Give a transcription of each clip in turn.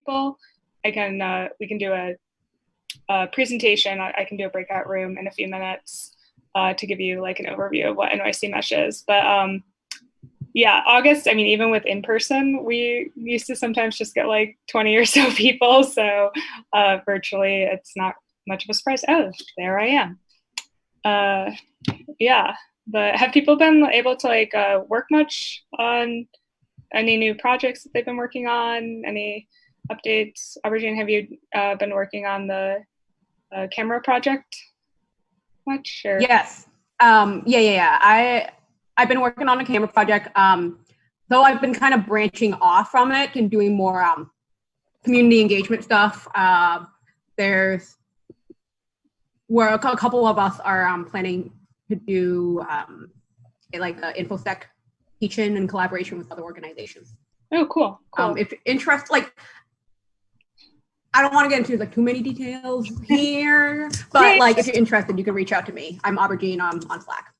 people, I can we can do a presentation. I can do a breakout room in a few minutes to give you like an overview of what NYC Mesh is. But yeah, August, I mean, even with in-person, we used to sometimes just get like 20 or so people. So virtually, it's not much of a surprise. Oh, there I am. Yeah, but have people been able to like work much on any new projects that they've been working on? Any updates? Aubergine, have you been working on the camera project much? Or? Yes. Yeah. I've been working on a camera project, though I've been kind of branching off from it and doing more community engagement stuff. There's where a couple of us are planning to do like an InfoSec teach-in in collaboration with other organizations. Oh, cool. If interest, like, I don't want to get into like too many details here, but like if you're interested, you can reach out to me. I'm Aubergine on Slack.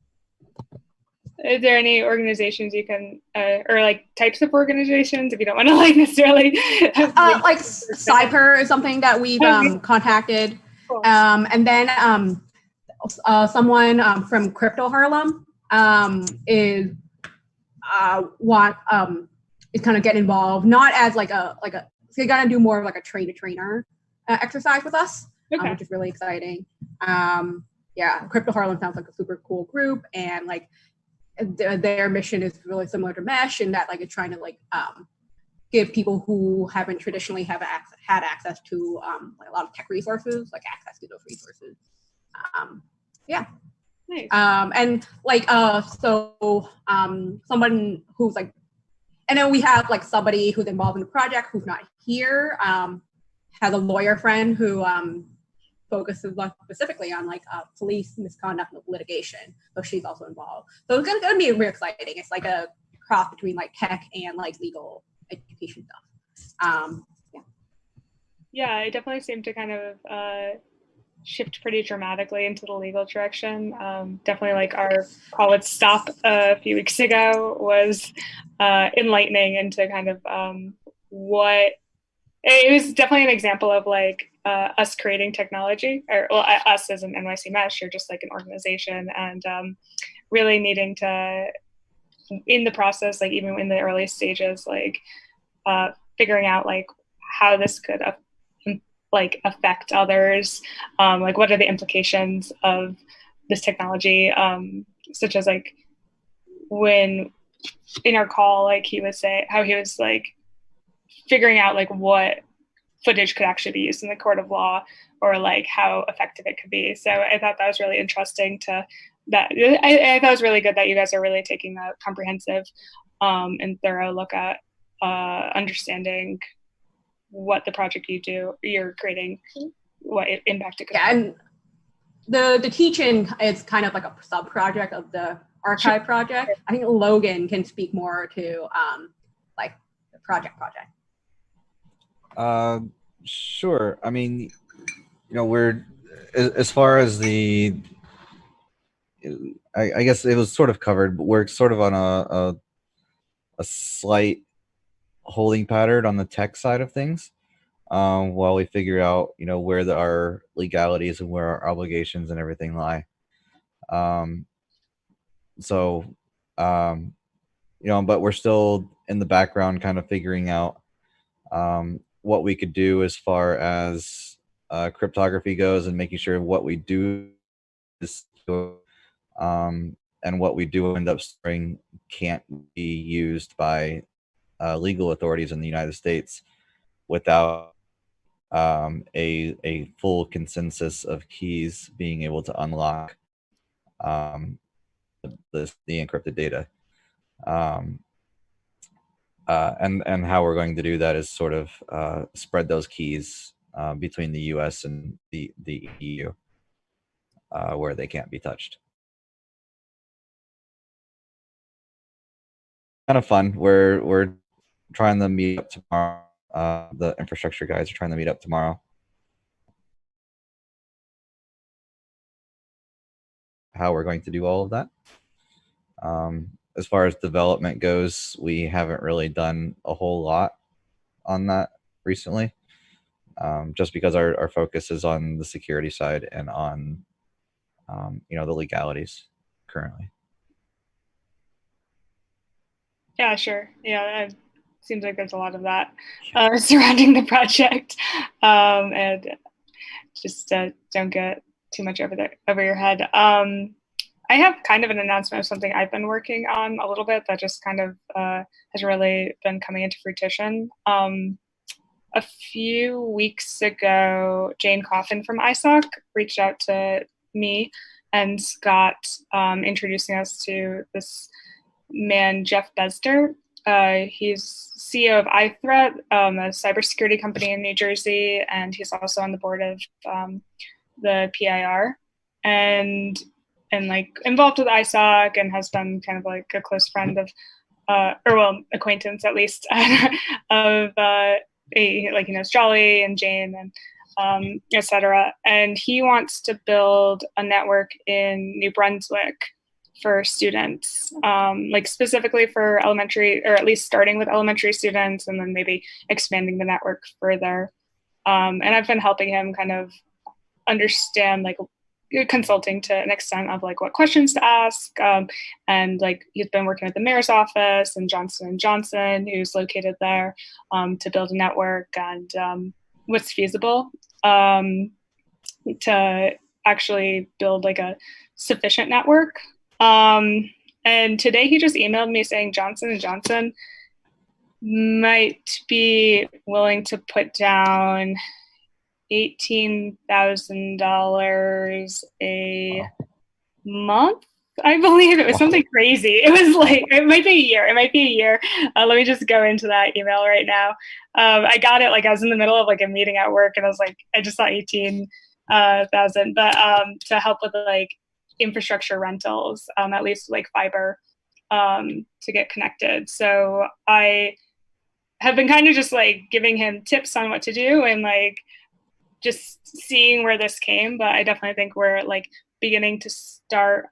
Is there any organizations you can, or like types of organizations, if you don't want to like necessarily? Like Cyper is something that we've contacted. Cool. And then someone from Crypto Harlem is kind of getting involved, not as like a so you're gonna do more of like a trainer exercise with us, which is really exciting. Yeah, Crypto Harlem sounds like a super cool group, and like their mission is really similar to Mesh in that like it's trying to like give people who haven't traditionally had access to like a lot of tech resources, like access to those resources. Yeah. Nice. And like someone who's like, and then we have like somebody who's involved in the project who's not here, has a lawyer friend who focuses specifically on like police misconduct and litigation. So she's also involved. So it's gonna be really exciting. It's like a cross between like tech and like legal education stuff. Yeah, I definitely seem to kind of shift pretty dramatically into the legal direction. Definitely like our call it stop a few weeks ago was enlightening into kind of what it was. Definitely an example of like us creating technology, or well, us as an NYC Mesh, or just like an organization, and really needing to, in the process, like even in the early stages, like figuring out like how this could like affect others, like what are the implications of this technology, such as like when in our call, like he was saying how he was like figuring out like what footage could actually be used in the court of law, or like how effective it could be. So I thought that was really interesting to that. I thought it was really good that you guys are really taking a comprehensive and thorough look at understanding what the project you're creating, what impact it could have. And the teach-in is kind of like a sub-project of the archive project. I think Logan can speak more to like the project. Sure. I mean, you know, we're, as far as the, I guess it was sort of covered, but we're sort of on a slight holding pattern on the tech side of things, while we figure out, you know, where our legalities and where our obligations and everything lie. You know, but we're still in the background kind of figuring out what we could do as far as cryptography goes, and making sure what we do is and what we do end up storing can't be used by legal authorities in the United States without a full consensus of keys being able to unlock the encrypted data. And how we're going to do that is sort of spread those keys between the US and the EU, where they can't be touched. Kind of fun. We're trying to meet up tomorrow. The infrastructure guys are trying to meet up tomorrow. How we're going to do all of that. As far as development goes, we haven't really done a whole lot on that recently, just because our focus is on the security side and on the legalities currently. Yeah, sure. Yeah, it seems like there's a lot of that surrounding the project, and just don't get too much over your head. I have kind of an announcement of something I've been working on a little bit that just kind of has really been coming into fruition. A few weeks ago, Jane Coffin from ISOC reached out to me and Scott, introducing us to this man, Jeff Besder. He's CEO of iThreat, a cybersecurity company in New Jersey, and he's also on the board of the PIR, and like involved with ISOC, and has been kind of like a close friend of, acquaintance at least, of like he knows Jolly and Jane and etc. And he wants to build a network in New Brunswick for students, like specifically for elementary, or at least starting with elementary students, and then maybe expanding the network further. And I've been helping him kind of understand, like consulting to an extent of like what questions to ask. And like he's been working with the mayor's office and Johnson & Johnson, who's located there, to build a network and what's feasible to actually build like a sufficient network. And today he just emailed me saying Johnson & Johnson might be willing to put down $18,000 a month. I believe it was something crazy. It was like, it might be a year. Let me just go into that email right now. I got it, like I was in the middle of like a meeting at work, and I was like, I just saw 18,000, but to help with like infrastructure rentals, at least like fiber, to get connected. So I have been kind of just like giving him tips on what to do and like just seeing where this came. But I definitely think we're like beginning to start.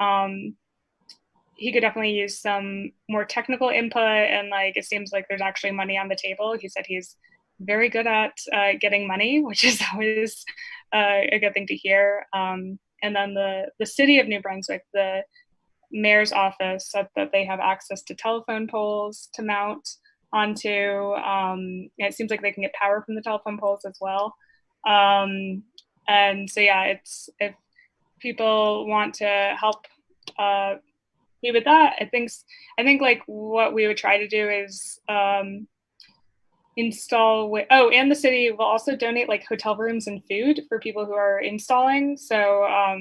He could definitely use some more technical input, and like it seems like there's actually money on the table. He said he's very good at getting money, which is always a good thing to hear. And then the city of New Brunswick, the mayor's office, said that they have access to telephone poles to mount onto. It seems like they can get power from the telephone poles as well. And so yeah, it's, if people want to help me with that, I think like what we would try to do is install and the city will also donate like hotel rooms and food for people who are installing. So I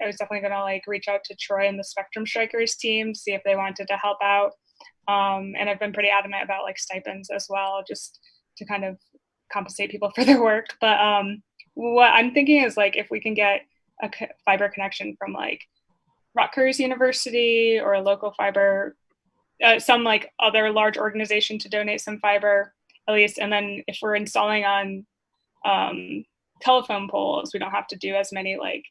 was definitely gonna like reach out to Troy and the Spectrum Strikers team, see if they wanted to help out. And I've been pretty adamant about like stipends as well, just to kind of compensate people for their work. But what I'm thinking is like if we can get a fiber connection from like Rutgers University or a local fiber, some like other large organization to donate some fiber at least. And then if we're installing on telephone poles, we don't have to do as many like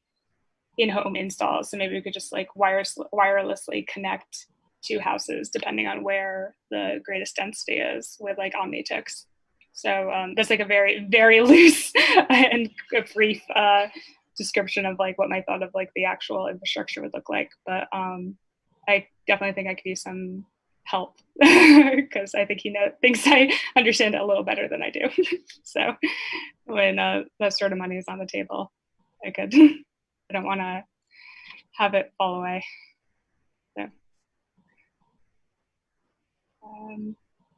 in-home installs. So maybe we could just like wirelessly connect to houses depending on where the greatest density is with like OmniTix. So that's like a very, very loose and a brief description of like what my thought of like the actual infrastructure would look like. But I definitely think I could use some help because I think he thinks I understand it a little better than I do. So when that sort of money is on the table, I don't want to have it fall away. So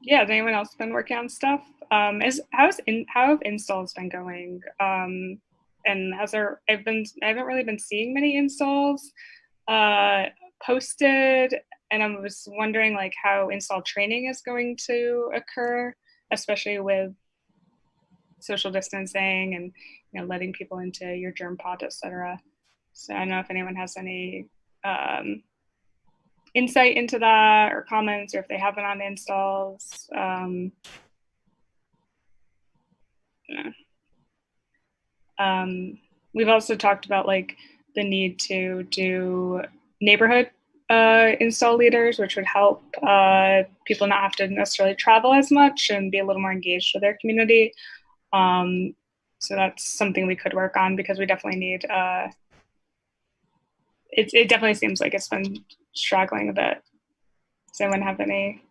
yeah, has anyone else been working on stuff? How have installs been going? And I haven't really been seeing many installs posted, and I was wondering like how install training is going to occur, especially with social distancing and letting people into your germ pod, etc. So I don't know if anyone has any insight into that or comments, or if they have been on installs. We've also talked about like the need to do neighborhood install leaders, which would help people not have to necessarily travel as much and be a little more engaged with their community. So that's something we could work on because we definitely need, it definitely seems like it's been struggling a bit. Does anyone have any?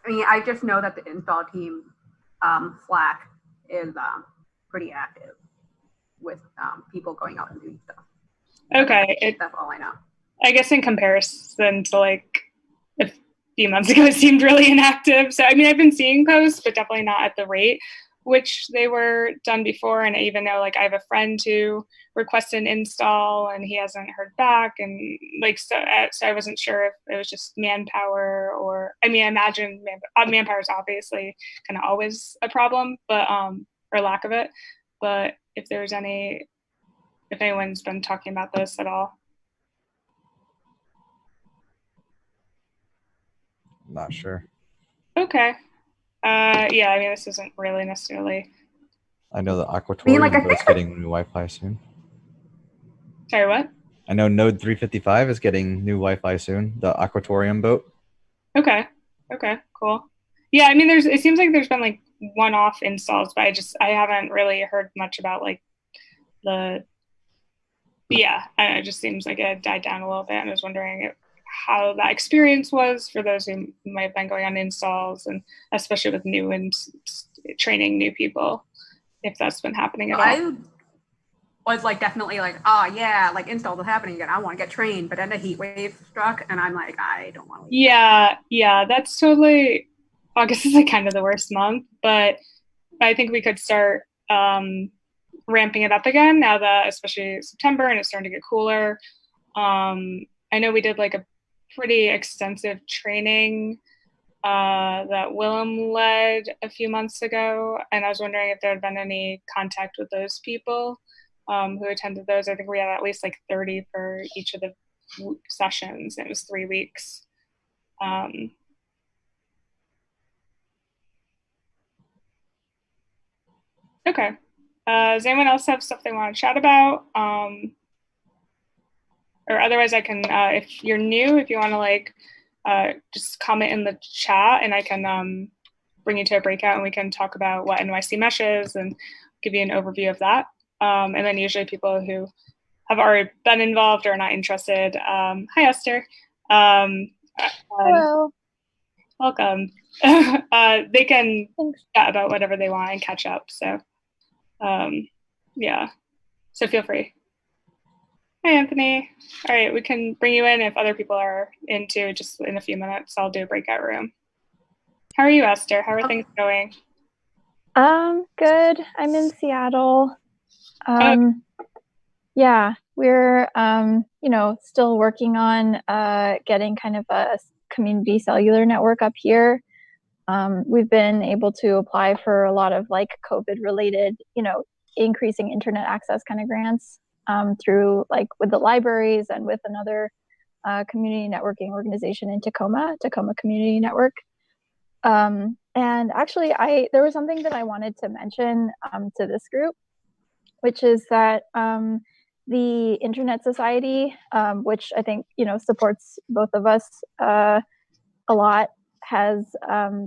I mean, I just know that the install team Slack is pretty active with people going out and doing stuff. Okay. That's all I know. I guess in comparison to like a few months ago, it seemed really inactive. So, I mean, I've been seeing posts, but definitely not at the rate which they were done before. And I even know like I have a friend who requested an install and he hasn't heard back. And like, so I wasn't sure if it was just manpower or, I mean, I imagine manpower is obviously kind of always a problem, but, or lack of it. But if there's any, if anyone's been talking about this at all. Not sure. Okay. Yeah, I mean, this isn't really necessarily. I know the Aquatorium is getting new Wi-Fi soon. Sorry, what? I know Node 355 is getting new Wi-Fi soon. The Aquatorium boat. Okay. Okay. Cool. Yeah, I mean, it seems like there's been like one-off installs, but I haven't really heard much about like yeah, it just seems like it died down a little bit. And I was wondering how that experience was for those who might have been going on installs, and especially with new and training new people, if that's been happening at all. I was like definitely like, oh yeah, like installs are happening again. I want to get trained, but then the heat wave struck, and I'm like, I don't want to. Yeah, that's totally. August is like kind of the worst month, but I think we could start ramping it up again now that, especially September, and it's starting to get cooler. I know we did like a pretty extensive training that Willem led a few months ago, and I was wondering if there had been any contact with those people who attended those. I think we had at least like 30 for each of the sessions. It was 3 weeks. Okay. Does anyone else have stuff they want to chat about? Or otherwise I can, if you're new, if you want to like, just comment in the chat and I can bring you to a breakout and we can talk about what NYC Mesh is and give you an overview of that. And then usually people who have already been involved or are not interested. Hi, Esther. Hello. Welcome. They can chat about whatever they want and catch up. So yeah, so feel free. Hi, Anthony. All right, we can bring you in if other people are in too, just in a few minutes. I'll do a breakout room. How are you, Esther? How are things going? Good. I'm in Seattle. Yeah, we're, still working on getting kind of a community cellular network up here. We've been able to apply for a lot of like COVID related, increasing internet access kind of grants through like with the libraries and with another community networking organization in Tacoma Community Network. And actually there was something that I wanted to mention to this group, which is that the Internet Society, which I think, supports both of us a lot, has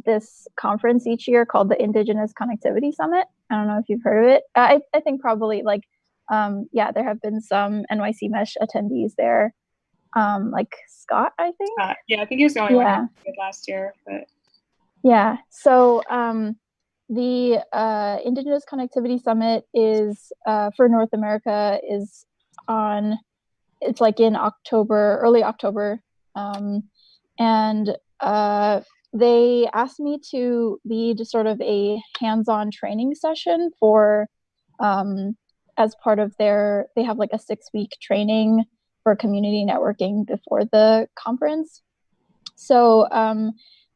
this conference each year called the Indigenous Connectivity Summit. I don't know if you've heard of it. I think probably like, there have been some NYC Mesh attendees there, like Scott, I think. Yeah, I think he was the only one who did last year. But yeah, so the Indigenous Connectivity Summit is for North America is it's like in October, early October, and they asked me to lead sort of a hands-on training session for as part of they have like a 6-week training for community networking before the conference. So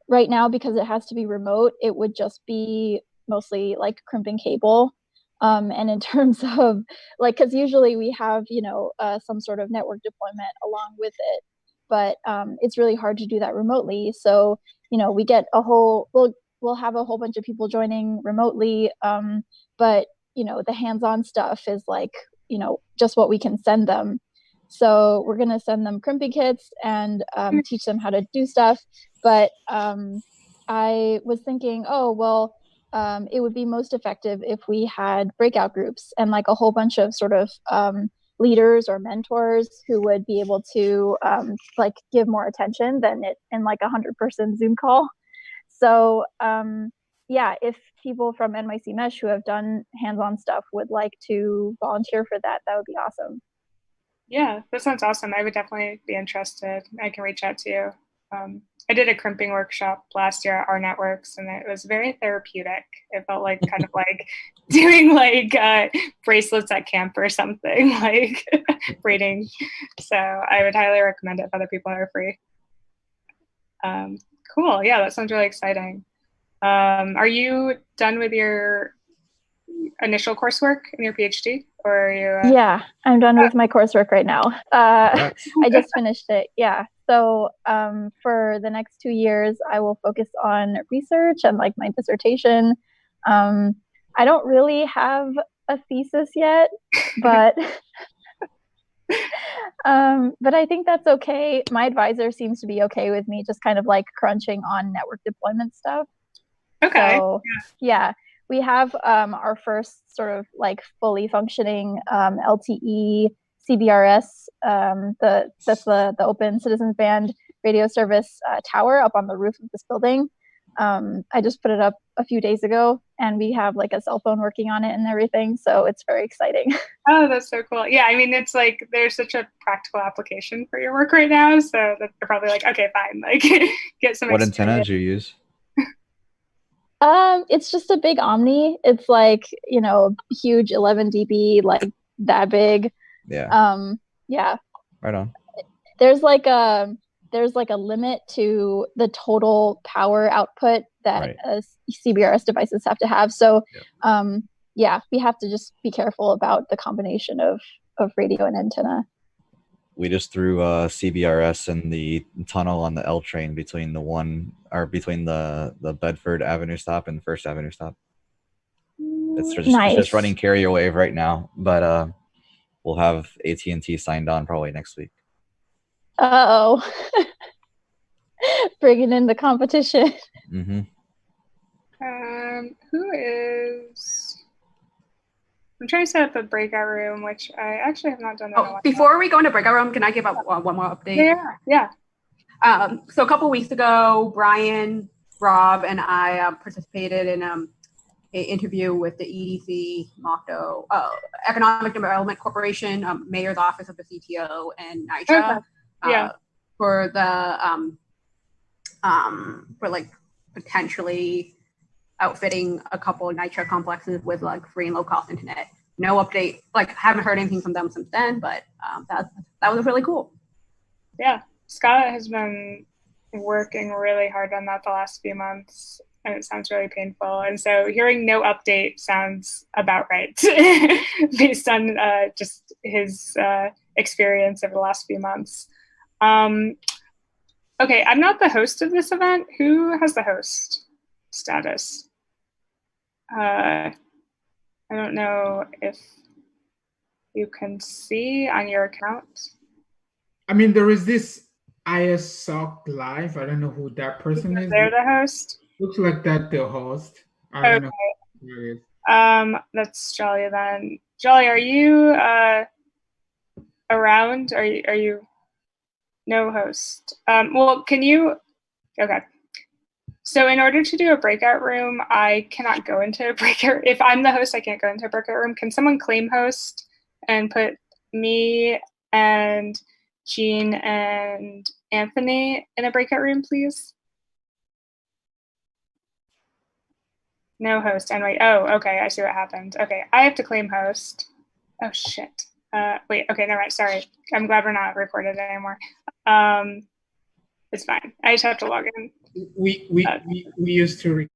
right now, because it has to be remote, it would just be mostly like crimping cable. And in terms of like, because usually we have, some sort of network deployment along with it, but it's really hard to do that remotely. So, we get we'll have a whole bunch of people joining remotely, but, the hands-on stuff is like, just what we can send them. So we're going to send them crimping kits and teach them how to do stuff. But I was thinking, oh, well, it would be most effective if we had breakout groups and like a whole bunch of sort of leaders or mentors who would be able to like give more attention than it in like 100-person Zoom call. So yeah, if people from NYC Mesh who have done hands-on stuff would like to volunteer for that, that would be awesome. Yeah, that sounds awesome. I would definitely be interested. I can reach out to you. I did a crimping workshop last year at our networks, and it was very therapeutic. It felt like kind of like doing like bracelets at camp or something, like braiding. So I would highly recommend it if other people are free. Cool. Yeah, that sounds really exciting. Are you done with your initial coursework in your PhD, or are you? Yeah, I'm done with my coursework right now. I just finished it. Yeah. So for the next 2 years, I will focus on research and like my dissertation. I don't really have a thesis yet, but but I think that's okay. My advisor seems to be okay with me just kind of like crunching on network deployment stuff. Okay. So yeah, we have our first sort of like fully functioning LTE CBRS, that's the Open Citizens Band radio service tower up on the roof of this building. I just put it up a few days ago, and we have like a cell phone working on it and everything. So it's very exciting. Oh, that's so cool. Yeah, I mean, it's like there's such a practical application for your work right now, so that you're probably like, okay, fine, like get some. What antenna did you use? It's just a big Omni. It's like, you know, huge 11 dB, like that big. Yeah. Yeah. Right on. There's like a limit to the total power output that CBRS devices have to have. So yeah, we have to just be careful about the combination of radio and antenna. We just threw CBRS in the tunnel on the L train between the Bedford Avenue stop and First Avenue stop. It's just running carrier wave right now, but we'll have AT&T signed on probably next week. Uh-oh. Bringing in the competition. Mm-hmm. Who is? I'm trying to set up a breakout room, which I actually have not done that. Oh, before we go into breakout room, can I give up one more update? Yeah. So a couple weeks ago, Brian, Rob, and I participated in an interview with the EDC, MOCTO, Economic Development Corporation, Mayor's Office of the CTO, and NYCHA. Okay. For the for like potentially outfitting a couple of NYCHA complexes with like free and low cost internet. No update, like haven't heard anything from them since then, but that was really cool. Yeah, Scott has been working really hard on that the last few months, and it sounds really painful. And so hearing no update sounds about right based on just his experience over the last few months. Okay, I'm not the host of this event. Who has the host status? I don't know if you can see on your account. I mean, there is this ISOC Live. I don't know who that person is. They're the host? Looks like that the host. I don't know who it is. That's Jolly then. Jolly, are you around? Are you no host? Well, can you? Okay. So in order to do a breakout room, I cannot go into a breakout. If I'm the host, I can't go into a breakout room. Can someone claim host and put me and Jean and Anthony in a breakout room, please? No host. Anyway, oh, okay. I see what happened. Okay, I have to claim host. Oh shit. Wait. Okay, never mind. Sorry. I'm glad we're not recorded anymore. It's fine. I just have to log in. We used to